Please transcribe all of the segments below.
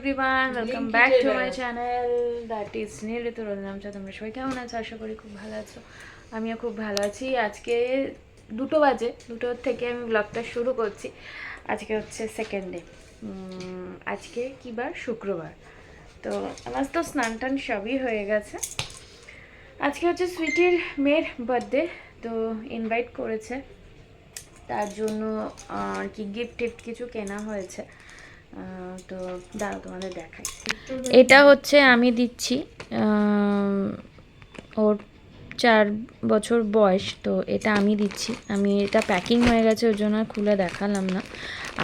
Everyone, welcome back to my channel that is Neel Ritu Rojnamcha. তোমরা সবাই কেমন আছো? আশা করি খুব ভালো আছো। আমিও খুব ভালো আছি। আজকে 2টো বাজে, 2টোর থেকে আমি ব্লগটা শুরু করছি। আজকে হচ্ছে সেকেন্ড ডে। আজকে কী বার? শুক্রবার। তো আমার তো স্নান টান সবই হয়ে গেছে। আজকে হচ্ছে সুইটির মেয়ের বার্থডে, তো ইনভাইট করেছে, তার জন্য আর কি গিফট টিফট কিছু কেনা হয়েছে। তো দাঁড়াও তোমাদের দেখাই। এটা হচ্ছে আমি দিচ্ছি, ওর 4 বছর বয়স, তো এটা আমি দিচ্ছি। আমি এটা প্যাকিং হয়ে গেছে, ওর জন্য খুলে দেখালাম না।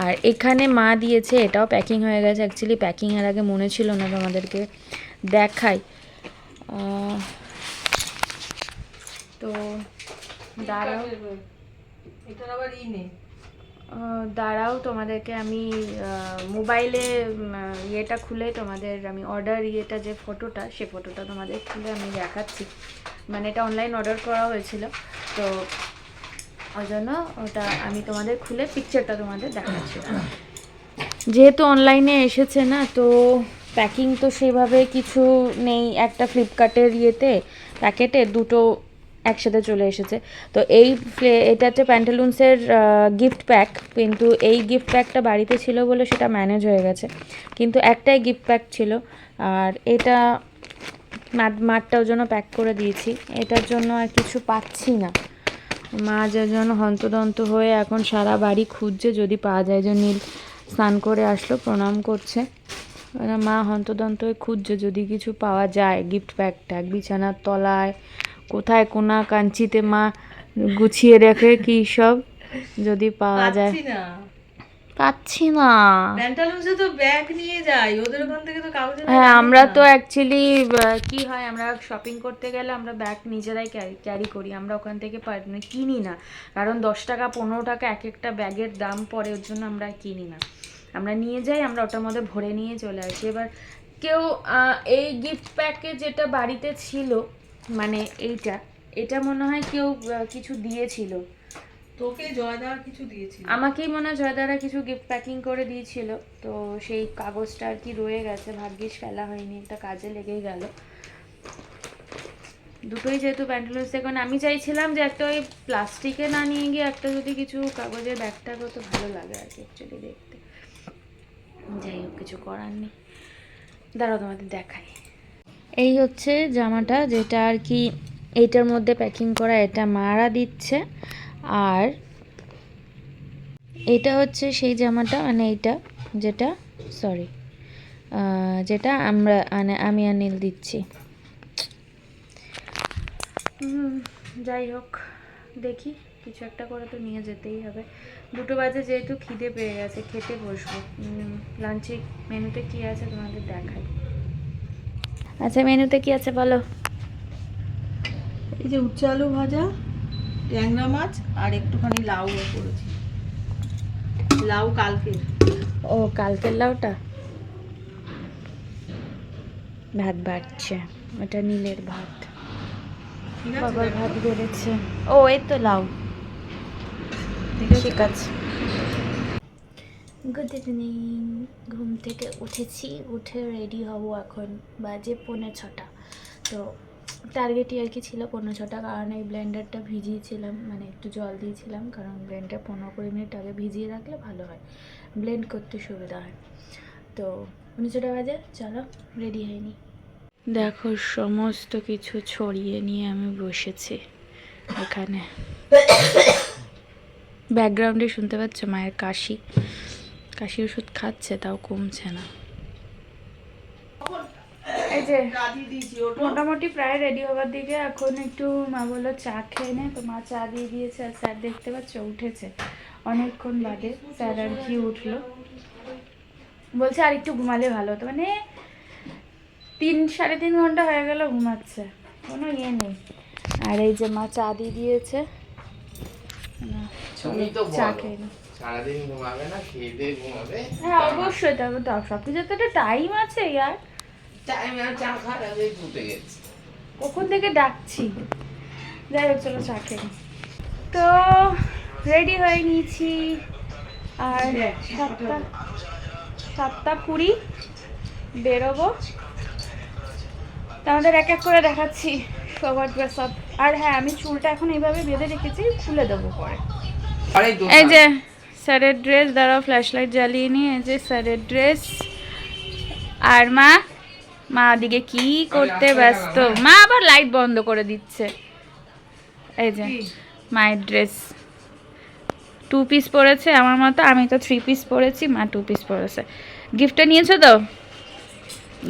আর এখানে মা দিয়েছে, এটাও প্যাকিং হয়ে গেছে। অ্যাকচুয়ালি প্যাকিংয়ের আগে মনে ছিল না তোমাদেরকে দেখাই। তো দাঁড়াও, এটার আবার দাঁড়াও তোমাদেরকে আমি মোবাইলে ইয়েটা খুলে তোমাদের আমি অর্ডার ইয়েটা যে ফটোটা, সে ফটোটা তোমাদের খুলে আমি দেখাচ্ছি। মানে এটা অনলাইন অর্ডার করা হয়েছিল, তো ওই জন্য ওটা আমি তোমাদের খুলে পিকচারটা তোমাদের দেখাচ্ছি। যেহেতু অনলাইনে এসেছে না, তো প্যাকিং তো সেভাবে কিছু নেই। একটা ফ্লিপকার্টের ইয়েতে প্যাকেটে দুটো একসাথে চলে এসেছে। তো এটা হচ্ছে প্যান্টালুন্সের গিফট প্যাক, কিন্তু এই গিফট প্যাকটা বাড়িতে ছিল বলে সেটা ম্যানেজ হয়ে গেছে। কিন্তু একটাই গিফট প্যাক ছিল, আর এটা মাঠটার জন্য প্যাক করে দিয়েছি। এটার জন্য আর কিছু পাচ্ছি না। মা যার জন্য হন্তদন্ত হয়ে এখন সারা বাড়ি খুঁজছে, যদি পাওয়া যায়। যে নীল স্নান করে আসলো, প্রণাম করছে। মা হন্তদন্ত হয়ে খুঁজছে যদি কিছু পাওয়া যায়। গিফট প্যাকটা বিছানার তলায়, কোথায় কোনা কাঞ্চিতে মা গুছিয়ে রেখে কি সব, যদি পাওয়া যায়। পাচ্ছি না। প্যান্টালুন্সে তো ব্যাগ নিয়ে যাই, ওদের ওখান থেকে তো কাগজের। হ্যাঁ, আমরা তো অ্যাকচুয়ালি কি হয়, আমরা শপিং করতে গেলে আমরা ব্যাগ নিজেরাই ক্যারি করি। আমরা ওখান থেকে কিনি না, কারণ 10 টাকা 15 টাকা এক একটা ব্যাগের দাম পড়ে, ওর জন্য আমরা কিনি না। আমরা নিয়ে যাই, আমরা ওটার মধ্যে ভরে নিয়ে চলে আসি। এবার কেউ এই গিফট প্যাকে যেটা বাড়িতে ছিল, মানে এটা মনে হয় কেউ কিছু দিয়েছিল তোকে, জয়দার কিছু দিয়েছিল। আমাকেই মনে হয় জয়দারা কিছু গিফট প্যাকিং করে দিয়েছিল। তো সেই কাগজটা আর কি রয়ে গেছে, ভাগ্যিস ফেলা হয়নি, একটা কাজে লেগেই গেল। দুটোই যেহেতু প্যান্টালুন্স, এখন আমি চাইছিলাম যে একটা ওই প্লাস্টিকে না নিয়ে গিয়ে একটা যদি কিছু কাগজের ব্যাগটা তো ভালো লাগে আর কি অ্যাকচুয়ালি দেখতে। যাই হোক, কিছু করার নেই। দাঁড়াও তোমাদের দেখাই। এই হচ্ছে জামাটা, যেটা আর কি এইটার মধ্যে প্যাকিং করা, এটা মারা দিচ্ছে। আর এটা হচ্ছে সেই জামাটা, মানে এইটা যেটা যেটা আমি আর নীল দিচ্ছি। যাই হোক, দেখি কিছু একটা করে তো নিয়ে যেতেই হবে। 2টো বাজে যেহেতু খিদে পেয়ে গেছে, খেতে বসবো। লাঞ্চে মেনুতে কি আছে তোমাদের দেখাই। আচ্ছা, মেনুতে কি আছে বলো? এই যে উচ্ছে আলু ভাজা, ট্যাংরা মাছ, আর একটুখানি লাউ করেছি। লাউ কালকের। ও, কালকের লাউটা। ভাত বাড়ছে, ওটা নীলের ভাত। বাবার ভাত বেড়েছে। ও, এই তো লাউ। ঠিক আছে। Good evening. ঘুম থেকে উঠেছি, উঠে রেডি হব। এখন বাজে 5:45। তো টার্গেটই আর কি ছিল 5:45, কারণ এই ব্লেন্ডারটা ভিজিয়েছিলাম, মানে একটু জল দিয়েছিলাম, কারণ ব্লেন্ডার 15-20 মিনিট আগে ভিজিয়ে রাখলে ভালো হয়, ব্লেন্ড করতে সুবিধা হয়। তো 5:45 বাজে, চলো রেডি হয়নি। দেখো, সমস্ত কিছু ছড়িয়ে নিয়ে আমি বসেছি এখানে। ব্যাকগ্রাউন্ডে শুনতে পাচ্ছ মায়ের কাশি ওষুধ খাচ্ছে, তাও কমছে না। এই যে মোটামুটি প্রায় রেডি হওয়ার দিকে। এখন একটু মা বললো চা খেয়ে নে, তো মা চা দিয়ে দিয়েছে। আর স্যার দেখতে পাচ্ছ উঠেছে অনেকক্ষণ বাদে। স্যার আর কি উঠলো, বলছে আর একটু ঘুমালে ভালো হতো। মানে 3-3.5 ঘন্টা হয়ে গেল ঘুমাচ্ছে, কোনো ইয়ে নেই। আর এই যে মা চা দিয়ে দিয়েছে, চা খেয়ে নি। সারাদিন ঘুমাবে না, খেয়ে দিয়ে ঘুমাবে। হ্যাঁ অবশ্যই, তবে তো সব কিছু তো একটা টাইম আছে ইয়ার। টাইম আর চা খাওয়ার আগে ঘুটে গেছে। কখন থেকে ডাকছি। যাই হোক, চলো চা খেয়ে নি। তো রেডি হয়ে নিয়েছি, আর 7টা 20। বেরোবো। আমাদের এক এক করে দেখাচ্ছি সবার ড্রেস আপ। আর হ্যাঁ, আমি চুলটা এখন এইভাবে বেঁধে রেখেছি, খুলে দেবো পরে। এই যে স্যারের ড্রেস, দাঁড়াও ফ্ল্যাশ লাইট জ্বালিয়ে নিয়ে, এই যে স্যারের ড্রেস। আর মা দিকে কি করতে ব্যস্ত, মা আবার লাইট বন্ধ করে দিচ্ছে। এই যে মায়ের ড্রেস, 2 পিস পরেছে আমার মতো, আমি তো 3 পিস পরেছি, মা 2 পিস পরেছে। গিফটটা নিয়েছো তো?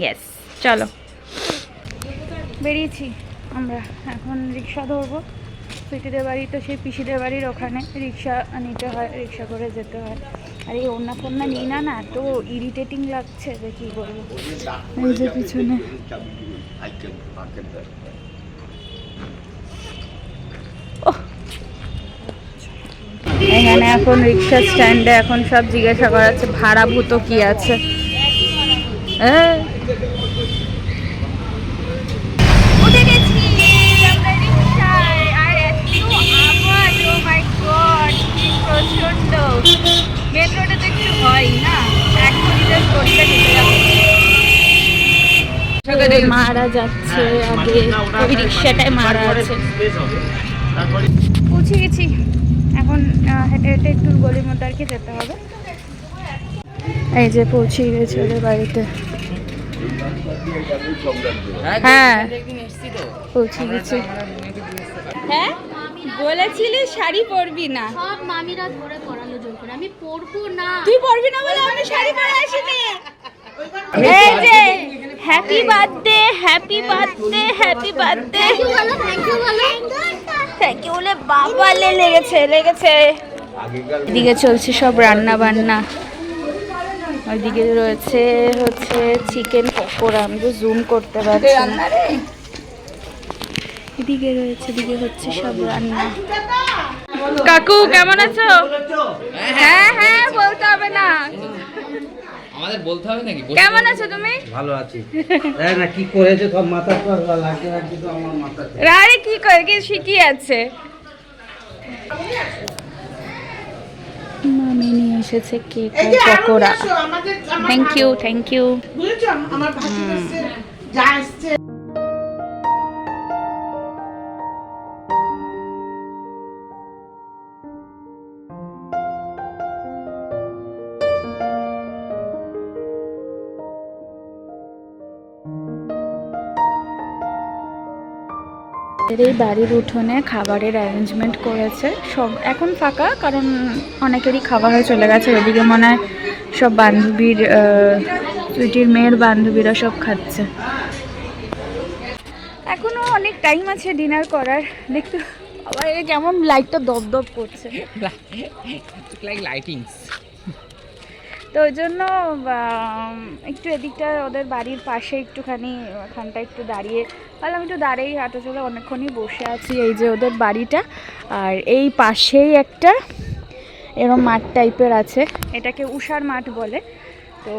ইয়েস। চলো বেরিয়েছি আমরা, এখন রিক্সা ধরবো। সুইটিদের বাড়ি তো সেই পিসিদের বাড়ির ওখানে, রিক্সা নিতে হয়, রিক্সা করে যেতে হয়। আর এই ওড়না ফোড়না নিই না, এত ইরিটেটিং লাগছে যে কি বলবো। এই যে পিছনে এখানে এখন রিক্সা স্ট্যান্ডে এখন সব জিজ্ঞাসা করাচ্ছে ভাড়া ভূত কি আছে। উঠে গেছি আমরা রিক্সায়, আর এত আওয়াজ, ও মাই গড কি প্রচন্ড। মেট্রোটা তো একটু হয় না, এক ঘন্টার স্টোরিটা কেটে যাবে। মারা যাচ্ছে আগে, ওই রিক্সাটায় মারা আছে। পৌঁছে গেছি, এখন হেঁটে হেঁটে একটু গলির মধ্যে আর কি যেতে হবে। এই যে পৌঁছে গেছি ওদের বাড়িতে। হ্যাঁ পৌঁছে গেছি। হ্যাঁ বলেছিলি শাড়ি পরবি না, সব মামিরা ধরে পড়ালো জোর করে, আমি পরবো না। তুই পরবি না বলে আমি শাড়ি পরে আসিনি। এই যে happy birthday, happy birthday, happy birthday. Thank you বলো, থ্যাংক ইউ বলো। থ্যাংক ইউ বলে বাবা লেগেছে। এদিকে চলছে সব রান্না বান্না, ওইদিকে রয়েছে হচ্ছে চিকেন পকোড়া, আমি তো জুম করতে পারছি না। এদিকে রয়েছে, এদিকে হচ্ছে সব রান্না। কাকু কেমন আছো? হ্যাঁ হ্যাঁ বলতে হবে না, আমাদের বলতে হবে নাকি? কেমন আছো তুমি? ভালো আছি। না কি করেছে সব মাথা পর লাগতে লাগতে তো আমার মাথা। আরে কি করে কি শিখিয়ে আছে। মামি নিয়ে এসেছে কেক আর পকোড়া। Thank you. বুঝেছো আমার ভাতি এসছে, যা এসছে। এই বাড়ির উঠোনে খাবারের অ্যারেঞ্জমেন্ট করেছে সব, এখন ফাঁকা কারণ অনেকেরই খাওয়া হয়ে চলে গেছে। ওইদিকে মনে হয় সব বান্ধবীর, সুইটির মেয়ের বান্ধবীরা সব খাচ্ছে। এখনো অনেক টাইম আছে ডিনার করার। দেখতে আবার কেমন লাইটটা দপদপ করছে, লাইটিংস। তো ওই জন্য একটু এদিকটা ওদের বাড়ির পাশে একটুখানি ওখানটা একটু দাঁড়িয়ে ভাবলাম একটু দাঁড়িয়ে হাঁটা চলে, অনেকক্ষণই বসে আছি। এই যে ওদের বাড়িটা, আর এই পাশেই একটা এরকম মাঠ টাইপের আছে, এটাকে উষার মাঠ বলে। তো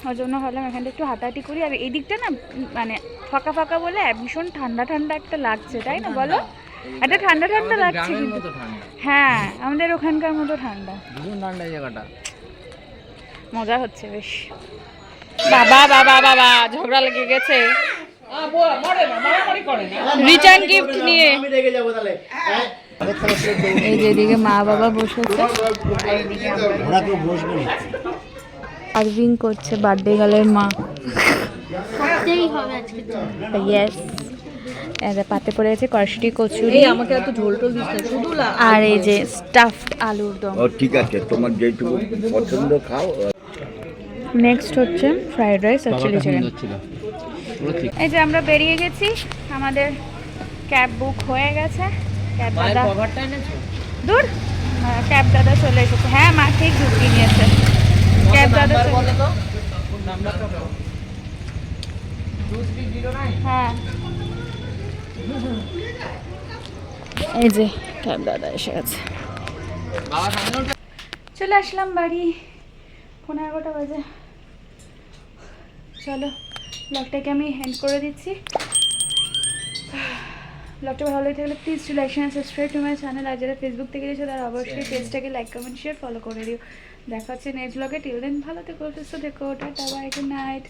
ওই জন্য ভাবলাম এখানটা একটু হাঁটাহাঁটি করি। আর এই দিকটা না মানে ফাঁকা ফাঁকা বলে ভীষণ ঠান্ডা ঠান্ডা একটা লাগছে, তাই না বলো? একটা ঠান্ডা ঠান্ডা লাগছে কিন্তু। হ্যাঁ আমাদের ওখানকার মতো ঠান্ডা, ঠান্ডা জায়গাটা। মজা হচ্ছে বেশ। বাবা ঝগড়া লেগে গেছে রিটার্ন গিফট নিয়ে। এই যে এদিকে মা বাবা বসেছে, সার্ভিং করছে বার্থডে গার্লের মা। করতেই হবে আজকে তো। ইয়েস, পাতে পড়ে আছে কড়াইশুঁটি, কচুরি, আমাকে এত ঝোল টোল দিস না, শুধু আর এই যে স্টাফড আলুর দম। ও ঠিক আছে, তোমার যেটুকু পছন্দ খাও। নেক্সট হচ্ছে ফ্রাইড রাইস আর চিলি চিকেন। এই যে আমরা বেরিয়ে গেছি, আমাদের ক্যাব বুক হয়ে গেছে। ক্যাব দাদা দূর, ক্যাব দাদা চলে এসেছে। হ্যাঁ মা ঠিক ঢুকিয়ে নিয়েছে ক্যাব দাদা। হ্যাঁ এই যে ক্যাব দাদা এসে গেছে। চলে আসলাম বাড়ি, 11:15 বাজে। চলো ব্লগটাকে আমি এন্ড করে দিচ্ছি। ব্লগটা ভালো থাকলে please to like and subscribe to my channel. আর যারা ফেসবুক থেকে দিয়েছো তারা অবশ্যই পেজটাকে লাইক কমেন্ট শেয়ার ফলো করে দিও। দেখা হচ্ছে নেক্সট ব্লগে। টিল দেন ভালো থেকো, সুস্থ থেকো, টাটা বাই, গুড নাইট।